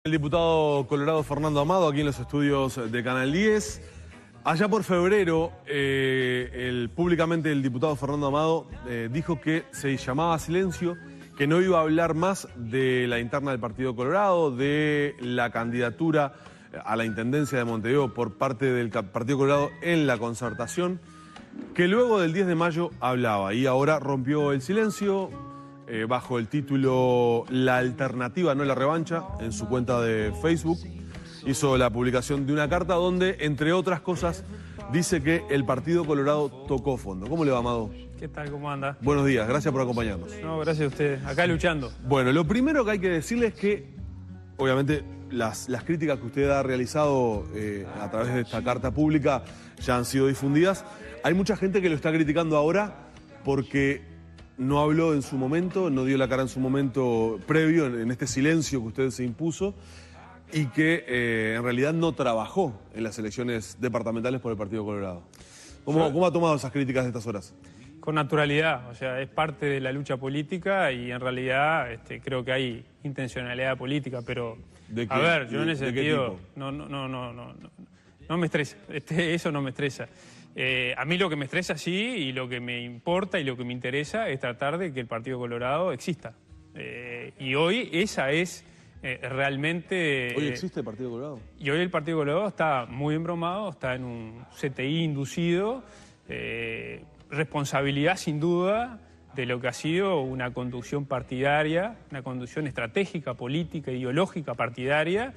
El diputado colorado Fernando Amado, aquí en los estudios de Canal 10. Allá por febrero, públicamente el diputado Fernando Amado dijo que se llamaba a silencio, que no iba a hablar más de la interna del Partido Colorado, de la candidatura a la Intendencia de Montevideo por parte del Partido Colorado en la concertación, que luego del 10 de mayo hablaba y ahora rompió el silencio bajo el título La Alternativa, no la revancha, en su cuenta de Facebook. Hizo la publicación de una carta donde, entre otras cosas, dice que el Partido Colorado tocó fondo. ¿Cómo le va, Amado? ¿Qué tal? ¿Cómo anda? Buenos días, gracias por acompañarnos. No, gracias a usted. Acá luchando. Bueno, lo primero que hay que decirle es que, obviamente, las críticas que usted ha realizado a través de esta carta pública ya han sido difundidas. Hay mucha gente que lo está criticando ahora porque no habló en su momento, no dio la cara en su momento previo, en este silencio que usted se impuso, y que en realidad no trabajó en las elecciones departamentales por el Partido Colorado. ¿Cómo ha tomado esas críticas de estas horas? Con naturalidad, o sea, es parte de la lucha política y en realidad creo que hay intencionalidad política, pero a ver, yo en ese sentido no me estresa, eso no me estresa. A mí lo que me estresa sí, y lo que me importa y lo que me interesa es tratar de que el Partido Colorado exista. Y hoy esa es realmente... ¿Hoy existe el Partido Colorado? Y hoy el Partido Colorado está muy embromado, está en un CTI inducido, responsabilidad sin duda de lo que ha sido una conducción partidaria, una conducción estratégica, política, ideológica, partidaria,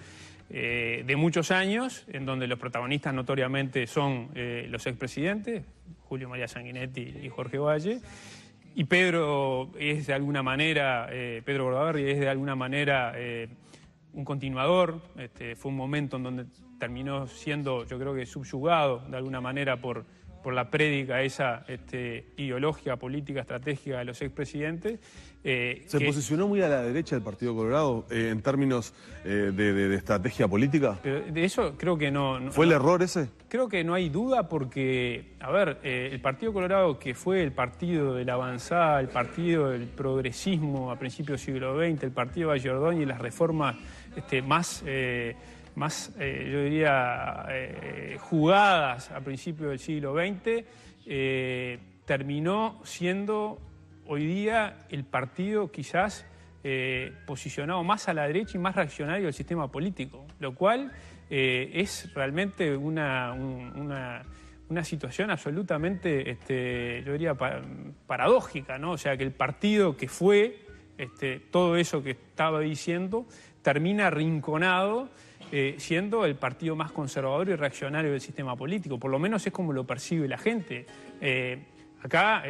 de muchos años, en donde los protagonistas notoriamente son los expresidentes, Julio María Sanguinetti y Jorge Valle, y Pedro es de alguna manera, Pedro Bordaberry es de alguna manera un continuador. Fue un momento en donde terminó siendo, yo creo que subyugado de alguna manera por la prédica esa ideológica, política, estratégica de los expresidentes. ¿Se posicionó muy a la derecha del Partido Colorado en términos de estrategia política? Pero de eso creo que no. ¿Fue el error ese? Creo que no hay duda porque, a ver, el Partido Colorado, que fue el partido de la avanzada, el partido del progresismo a principios del siglo XX, el partido de Valle Ordóñez y las reformas más yo diría, jugadas a principios del siglo XX, terminó siendo hoy día el partido quizás posicionado más a la derecha y más reaccionario del sistema político, lo cual es realmente una situación absolutamente, yo diría, paradójica, ¿no? O sea, que el partido que fue todo eso que estaba diciendo termina arrinconado, siendo el partido más conservador y reaccionario del sistema político. Por lo menos es como lo percibe la gente. Acá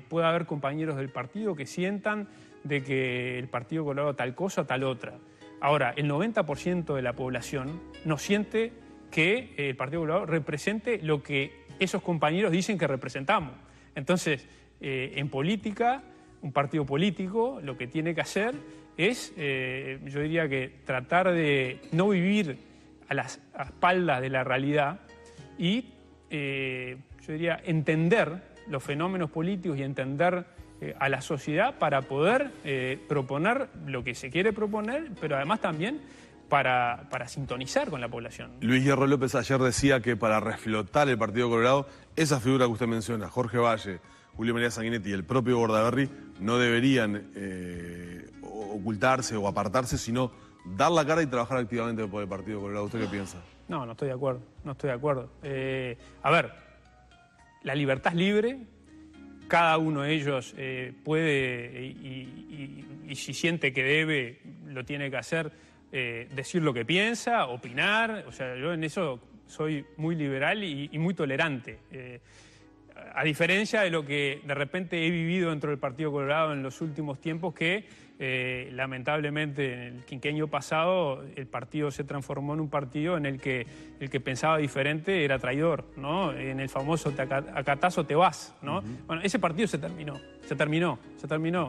puede haber compañeros del partido que sientan de que el Partido Colorado tal cosa o tal otra. Ahora, el 90% de la población no siente que el Partido Colorado represente lo que esos compañeros dicen que representamos. Entonces, en política, un partido político lo que tiene que hacer es, yo diría que tratar de no vivir a las espaldas de la realidad y, yo diría, entender los fenómenos políticos y entender a la sociedad para poder proponer lo que se quiere proponer, pero además también para sintonizar con la población. Luis Hierro López ayer decía que para reflotar el Partido Colorado, esa figura que usted menciona, Jorge Valle, Julio María Sanguinetti y el propio Bordaberry, no deberían ocultarse o apartarse, sino dar la cara y trabajar activamente por el Partido Colorado. ¿Usted qué piensa? No estoy de acuerdo, no estoy de acuerdo. A ver, la libertad es libre, cada uno de ellos puede y si siente que debe, lo tiene que hacer, decir lo que piensa, opinar. O sea, yo en eso soy muy liberal y muy tolerante. A diferencia de lo que de repente he vivido dentro del Partido Colorado en los últimos tiempos, que lamentablemente en el quinquenio pasado el partido se transformó en un partido en el que pensaba diferente era traidor, ¿no? En el famoso acatazo te vas, ¿no? Bueno, ese partido se terminó,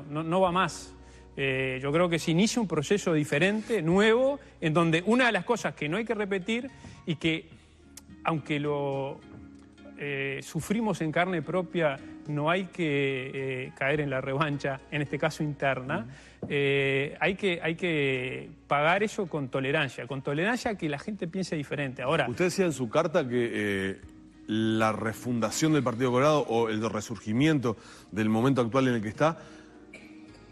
no va más. Yo creo que se inicia un proceso diferente, nuevo, en donde una de las cosas que no hay que repetir y que, aunque sufrimos en carne propia, no hay que caer en la revancha, en este caso interna. Hay que pagar eso con tolerancia a que la gente piense diferente. Ahora, usted decía en su carta que la refundación del Partido Colorado o el resurgimiento del momento actual en el que está,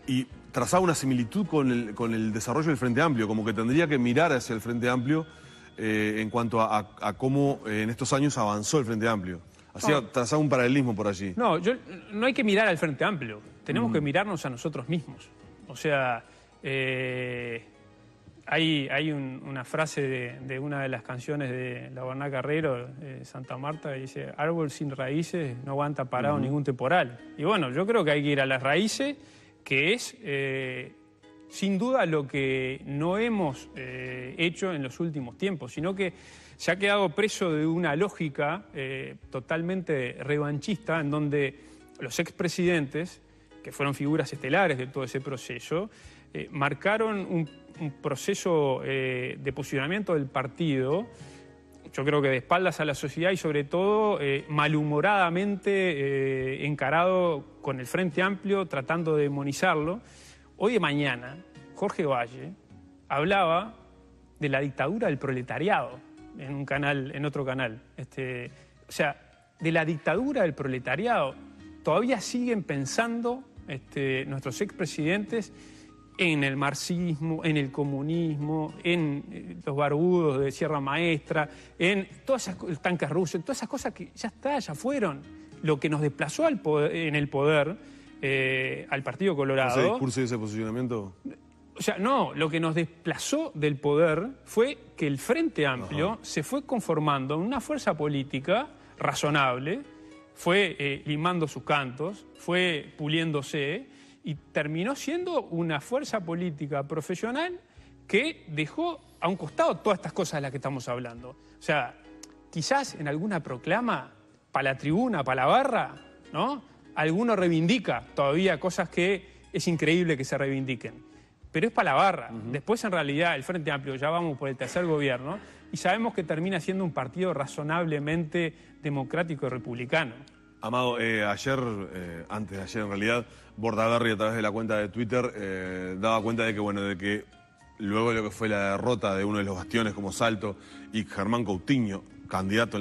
y trazaba una similitud con el desarrollo del Frente Amplio, como que tendría que mirar hacia el Frente Amplio en cuanto a cómo en estos años avanzó el Frente Amplio. Trazaba un paralelismo por allí. No, no hay que mirar al Frente Amplio, tenemos que mirarnos a nosotros mismos. O sea, hay una frase de una de las canciones de La Guaraná Carrero, Santa Marta, que dice: árbol sin raíces no aguanta parado ningún temporal. Y bueno, yo creo que hay que ir a las raíces, que es sin duda lo que no hemos hecho en los últimos tiempos, sino que se ha quedado preso de una lógica totalmente revanchista, en donde los expresidentes, que fueron figuras estelares de todo ese proceso, marcaron un proceso de posicionamiento del partido, yo creo que de espaldas a la sociedad y sobre todo malhumoradamente encarado con el Frente Amplio, tratando de demonizarlo. Hoy de mañana, Jorge Valle hablaba de la dictadura del proletariado en otro canal. O sea, de la dictadura del proletariado. Todavía siguen pensando nuestros expresidentes en el marxismo, en el comunismo, en los barbudos de Sierra Maestra, en todas esas tanques rusos, en todas esas cosas que ya fueron. Lo que nos desplazó en el poder al Partido Colorado. ¿Ese discurso y ese posicionamiento? O sea, no, lo que nos desplazó del poder fue que el Frente Amplio se fue conformando en una fuerza política razonable, fue limando sus cantos, fue puliéndose y terminó siendo una fuerza política profesional que dejó a un costado todas estas cosas de las que estamos hablando. O sea, quizás en alguna proclama, para la tribuna, para la barra, ¿no?, alguno reivindica todavía cosas que es increíble que se reivindiquen. Pero es para la barra. Después, en realidad, el Frente Amplio, ya vamos por el tercer gobierno, y sabemos que termina siendo un partido razonablemente democrático y republicano. Amado, antes de ayer en realidad, Bordaberry a través de la cuenta de Twitter daba cuenta de que luego de lo que fue la derrota de uno de los bastiones como Salto y Germán Coutinho, candidato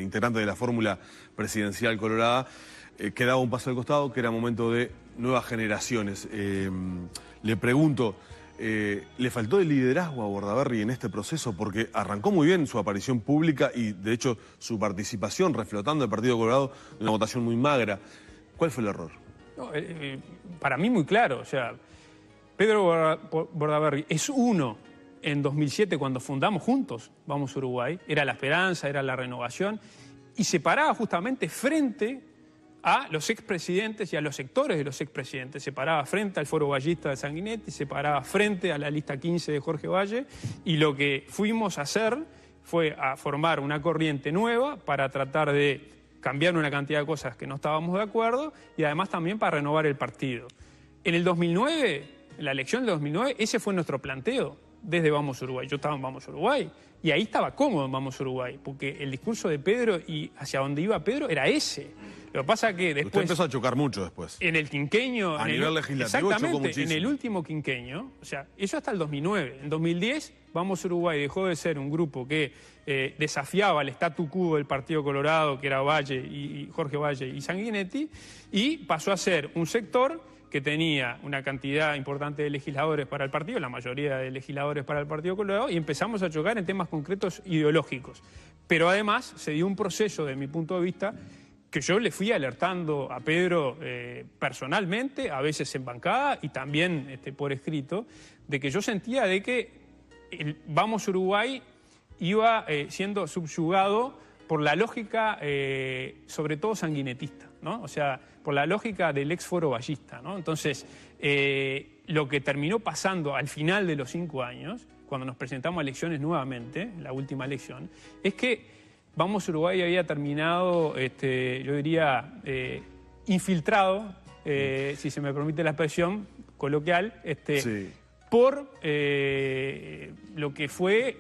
integrante de la fórmula presidencial colorada, quedaba un paso al costado, que era momento de nuevas generaciones. Le pregunto, ¿le faltó de liderazgo a Bordaberry en este proceso? Porque arrancó muy bien su aparición pública y, de hecho, su participación reflotando el Partido Colorado de una votación muy magra. ¿Cuál fue el error? No, para mí muy claro. O sea, Pedro Bordaberry es uno en 2007 cuando fundamos juntos Vamos Uruguay. Era la esperanza, era la renovación y se paraba justamente frente a los expresidentes y a los sectores de los expresidentes. Se paraba frente al Foro Vallista de Sanguinetti, se paraba frente a la lista 15 de Jorge Valle, y lo que fuimos a hacer fue a formar una corriente nueva para tratar de cambiar una cantidad de cosas que no estábamos de acuerdo y además también para renovar el partido. En el 2009, en la elección del 2009, ese fue nuestro planteo desde Vamos Uruguay. Yo estaba en Vamos Uruguay y ahí estaba cómodo en Vamos Uruguay, porque el discurso de Pedro y hacia donde iba Pedro era ese. Lo que pasa es que después... Usted empezó a chocar mucho después. En el quinquenio... A nivel legislativo chocó muchísimo. En el último quinquenio, o sea, eso hasta el 2009. En 2010, Vamos Uruguay dejó de ser un grupo que desafiaba el statu quo del Partido Colorado, que era Valle y Jorge Valle y Sanguinetti, y pasó a ser un sector que tenía una cantidad importante de legisladores para el partido, la mayoría de legisladores para el Partido Colorado, y empezamos a chocar en temas concretos ideológicos. Pero además se dio un proceso, de mi punto de vista, que yo le fui alertando a Pedro personalmente, a veces en bancada y también por escrito, de que yo sentía de que el Vamos Uruguay iba siendo subyugado por la lógica, sobre todo sanguinetista, ¿no? O sea, por la lógica del ex Foro Vallista, ¿no? Entonces, lo que terminó pasando al final de los 5 años, cuando nos presentamos a elecciones nuevamente, la última elección, es que Vamos Uruguay había terminado, yo diría, infiltrado, si se me permite la expresión coloquial, sí, por lo que fue,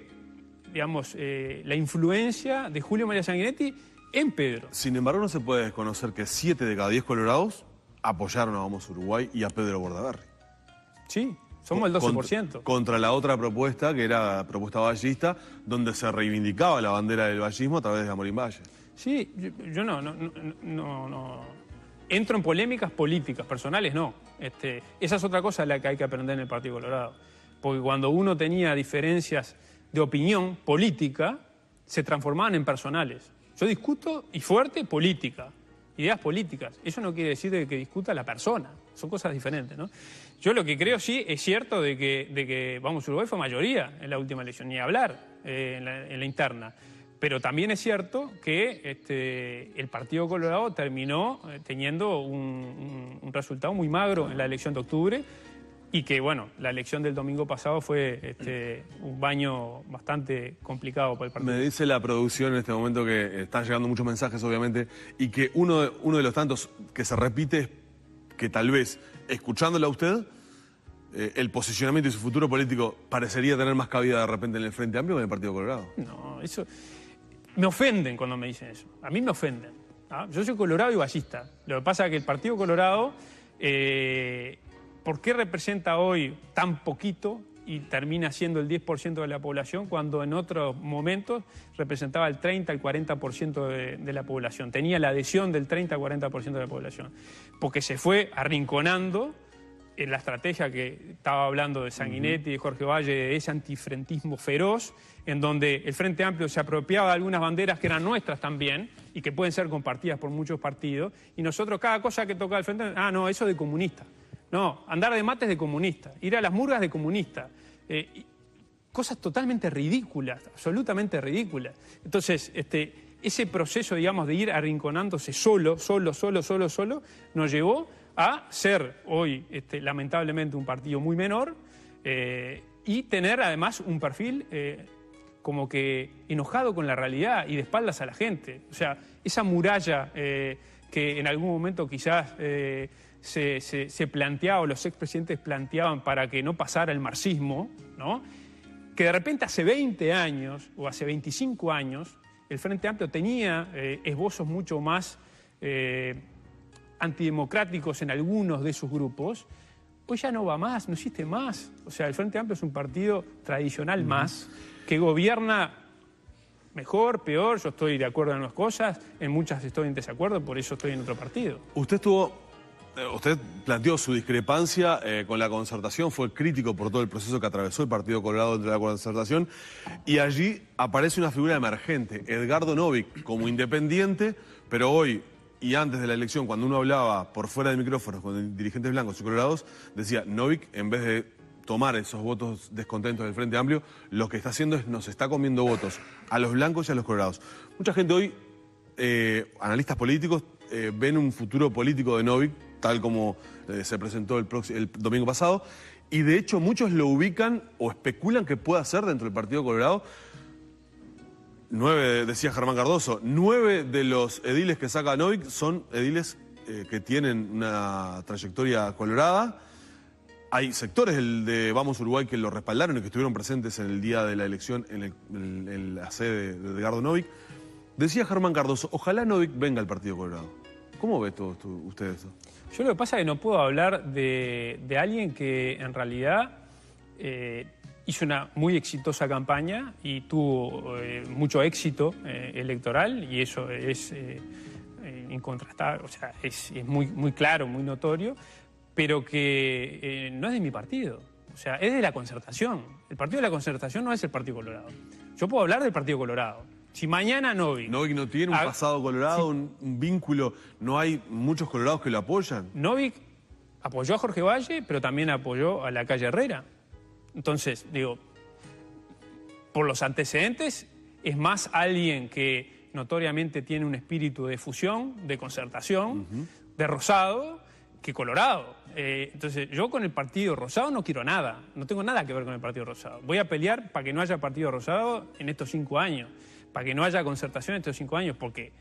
digamos, la influencia de Julio María Sanguinetti en Pedro. Sin embargo, no se puede desconocer que 7 de cada 10 colorados apoyaron a Vamos Uruguay y a Pedro Bordaberry. Sí, somos el 12%. Contra la otra propuesta, que era propuesta vallista, donde se reivindicaba la bandera del vallismo a través de Amorim Valle. Sí, yo no entro en polémicas políticas, personales no. Esa es otra cosa la que hay que aprender en el Partido Colorado. Porque cuando uno tenía diferencias de opinión política, se transformaban en personales. Yo discuto, y fuerte, política, ideas políticas. Eso no quiere decir que discuta la persona, son cosas diferentes, ¿no? Yo lo que creo sí es cierto de que Vamos Uruguay fue mayoría en la última elección, ni hablar en la interna. Pero también es cierto que el Partido Colorado terminó teniendo un resultado muy magro en la elección de octubre y que, bueno, la elección del domingo pasado fue un baño bastante complicado para el partido. Me dice la producción en este momento que están llegando muchos mensajes, obviamente, y que uno de los tantos que se repite es que tal vez, escuchándola a usted, el posicionamiento y su futuro político parecería tener más cabida de repente en el Frente Amplio que en el Partido Colorado. No, eso... Me ofenden cuando me dicen eso. A mí me ofenden. ¿Ah? Yo soy colorado y vallista. Lo que pasa es que el Partido Colorado, ¿por qué representa hoy tan poquito y termina siendo el 10% de la población cuando en otros momentos representaba el 30, el 40% de la población? Tenía la adhesión del 30 al 40% de la población. Porque se fue arrinconando en la estrategia que estaba hablando de Sanguinetti y de Jorge Valle, de ese antifrentismo feroz, en donde el Frente Amplio se apropiaba de algunas banderas que eran nuestras también y que pueden ser compartidas por muchos partidos, y nosotros cada cosa que tocaba el Frente Amplio, no, eso de comunista. No, andar de mates de comunista, ir a las murgas de comunista. Cosas totalmente ridículas, absolutamente ridículas. Entonces, ese proceso, digamos, de ir arrinconándose solo, nos llevó a ser hoy, lamentablemente, un partido muy menor y tener además un perfil como que enojado con la realidad y de espaldas a la gente. O sea, esa muralla que en algún momento quizás se planteaba, o los expresidentes planteaban para que no pasara el marxismo, ¿no? Que de repente hace 20 años o hace 25 años el Frente Amplio tenía esbozos mucho más antidemocráticos en algunos de sus grupos. Hoy ya no va más, no existe más. O sea, el Frente Amplio es un partido tradicional más, que gobierna mejor, peor. Yo estoy de acuerdo en unas cosas, en muchas estoy en desacuerdo, por eso estoy en otro partido. Usted planteó su discrepancia con la concertación, fue crítico por todo el proceso que atravesó el Partido Colorado dentro de la concertación, y allí aparece una figura emergente, Edgardo Novik, como independiente, pero hoy y antes de la elección, cuando uno hablaba por fuera del micrófono con dirigentes blancos y colorados, decía, Novik, en vez de tomar esos votos descontentos del Frente Amplio, lo que está haciendo es nos está comiendo votos a los blancos y a los colorados. Mucha gente hoy, analistas políticos, ven un futuro político de Novik, tal como se presentó el domingo pasado, y de hecho muchos lo ubican o especulan que pueda ser dentro del Partido Colorado. 9, decía Germán Cardoso, 9 de los ediles que saca Novik son ediles que tienen una trayectoria colorada. Hay sectores de Vamos Uruguay que lo respaldaron y que estuvieron presentes en el día de la elección en la sede de Edgardo Novik. Decía Germán Cardoso, ojalá Novik venga al Partido Colorado. ¿Cómo ve todo usted eso? Yo lo que pasa es que no puedo hablar de alguien que en realidad hizo una muy exitosa campaña y tuvo mucho éxito electoral, y eso es incontrastable, o sea, es muy, muy claro, muy notorio, pero que no es de mi partido, o sea, es de la Concertación. El Partido de la Concertación no es el Partido Colorado. Yo puedo hablar del Partido Colorado. Si mañana Novik no tiene un pasado colorado, sí, un vínculo, no hay muchos colorados que lo apoyan. Novik apoyó a Jorge Valle, pero también apoyó a la calle Herrera. Entonces, digo, por los antecedentes, es más alguien que notoriamente tiene un espíritu de fusión, de concertación, de rosado, que colorado. Entonces, yo con el Partido Rosado no quiero nada, no tengo nada que ver con el Partido Rosado. Voy a pelear para que no haya Partido Rosado en estos 5 años, para que no haya concertación en estos 5 años, porque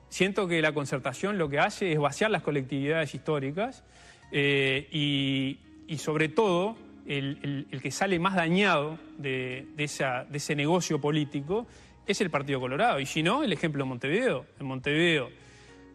siento que la concertación lo que hace es vaciar las colectividades históricas y sobre todo el que sale más dañado de ese negocio político es el Partido Colorado. Y si no, el ejemplo de Montevideo. En Montevideo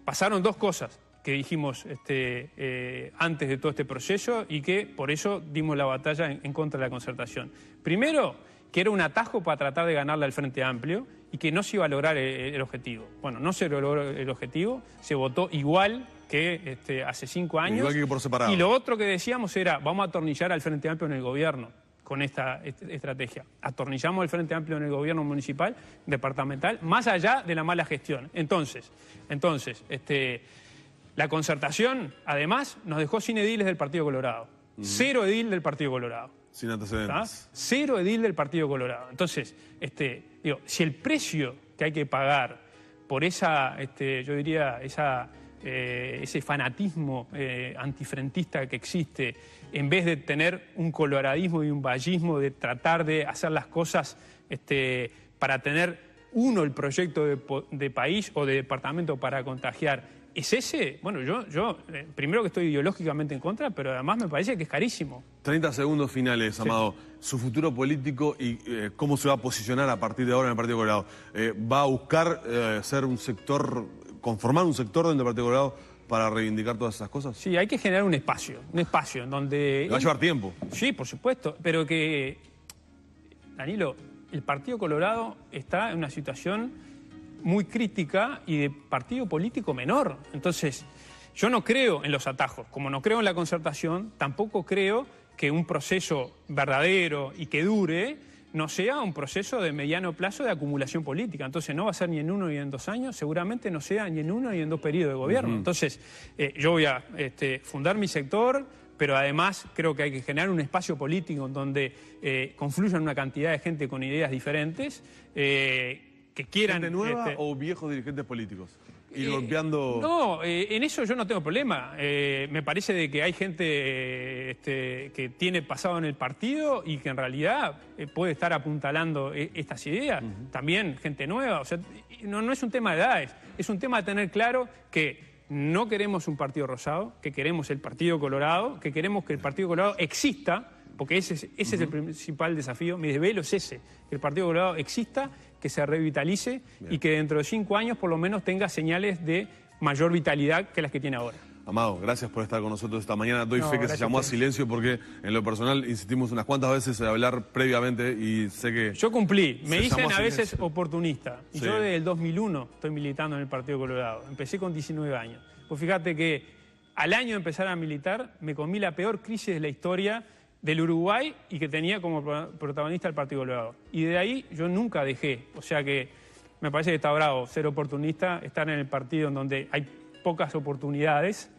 pasaron dos cosas que dijimos antes de todo este proceso y que por eso dimos la batalla en contra de la concertación. Primero, que era un atajo para tratar de ganarle al Frente Amplio y que no se iba a lograr el objetivo. Bueno, no se logró el objetivo, se votó igual que hace 5 años. Igual que por separado. Y lo otro que decíamos era, vamos a atornillar al Frente Amplio en el gobierno con esta estrategia. Atornillamos al Frente Amplio en el gobierno municipal, departamental, más allá de la mala gestión. Entonces, la concertación, además, nos dejó sin ediles del Partido Colorado. 0 edil del Partido Colorado. Sin antecedentes. 0 edil del Partido Colorado. Entonces, si el precio que hay que pagar por esa, yo diría, ese fanatismo antifrentista que existe, en vez de tener un coloradismo y un vallismo de tratar de hacer las cosas para tener el proyecto de país o de departamento para contagiar, ¿es ese? Bueno, yo primero que estoy ideológicamente en contra, pero además me parece que es carísimo. 30 segundos finales, Amado. Su futuro político y cómo se va a posicionar a partir de ahora en el Partido Colorado. ¿Va a buscar ser un sector, conformar un sector dentro del Partido Colorado para reivindicar todas esas cosas? Sí, hay que generar un espacio en donde... Va a llevar tiempo. Sí, por supuesto, pero que, Danilo, el Partido Colorado está en una situación muy crítica y de partido político menor. Entonces, yo no creo en los atajos. Como no creo en la concertación, tampoco creo que un proceso verdadero y que dure no sea un proceso de mediano plazo de acumulación política. Entonces, no va a ser ni en 1 ni en 2 años, seguramente no sea ni en 1 ni en 2 periodos de gobierno. Entonces, yo voy a fundar mi sector, pero además creo que hay que generar un espacio político en donde confluyan una cantidad de gente con ideas diferentes, que quieran... ¿Gente nueva o viejos dirigentes políticos? Y golpeando... No, en eso yo no tengo problema. Me parece de que hay gente que tiene pasado en el partido y que en realidad puede estar apuntalando estas ideas. También gente nueva. O sea, no es un tema de edades, es un tema de tener claro que no queremos un partido rosado, que queremos el Partido Colorado, que queremos que el Partido Colorado exista, porque ese es el principal desafío. Mi desvelo es ese, que el Partido Colorado exista, que se revitalice y que dentro de 5 años por lo menos tenga señales de mayor vitalidad que las que tiene ahora. Amado, gracias por estar con nosotros esta mañana. Doy fe que se llamó a silencio porque en lo personal insistimos unas cuantas veces en hablar previamente y sé que... Yo cumplí. Me dicen a veces oportunista. Y yo desde el 2001 estoy militando en el Partido Colorado. Empecé con 19 años. Pues fíjate que al año de empezar a militar me comí la peor crisis de la historia del Uruguay y que tenía como protagonista el Partido Colorado. Y de ahí yo nunca dejé. O sea que me parece que está bravo ser oportunista, estar en el partido en donde hay pocas oportunidades.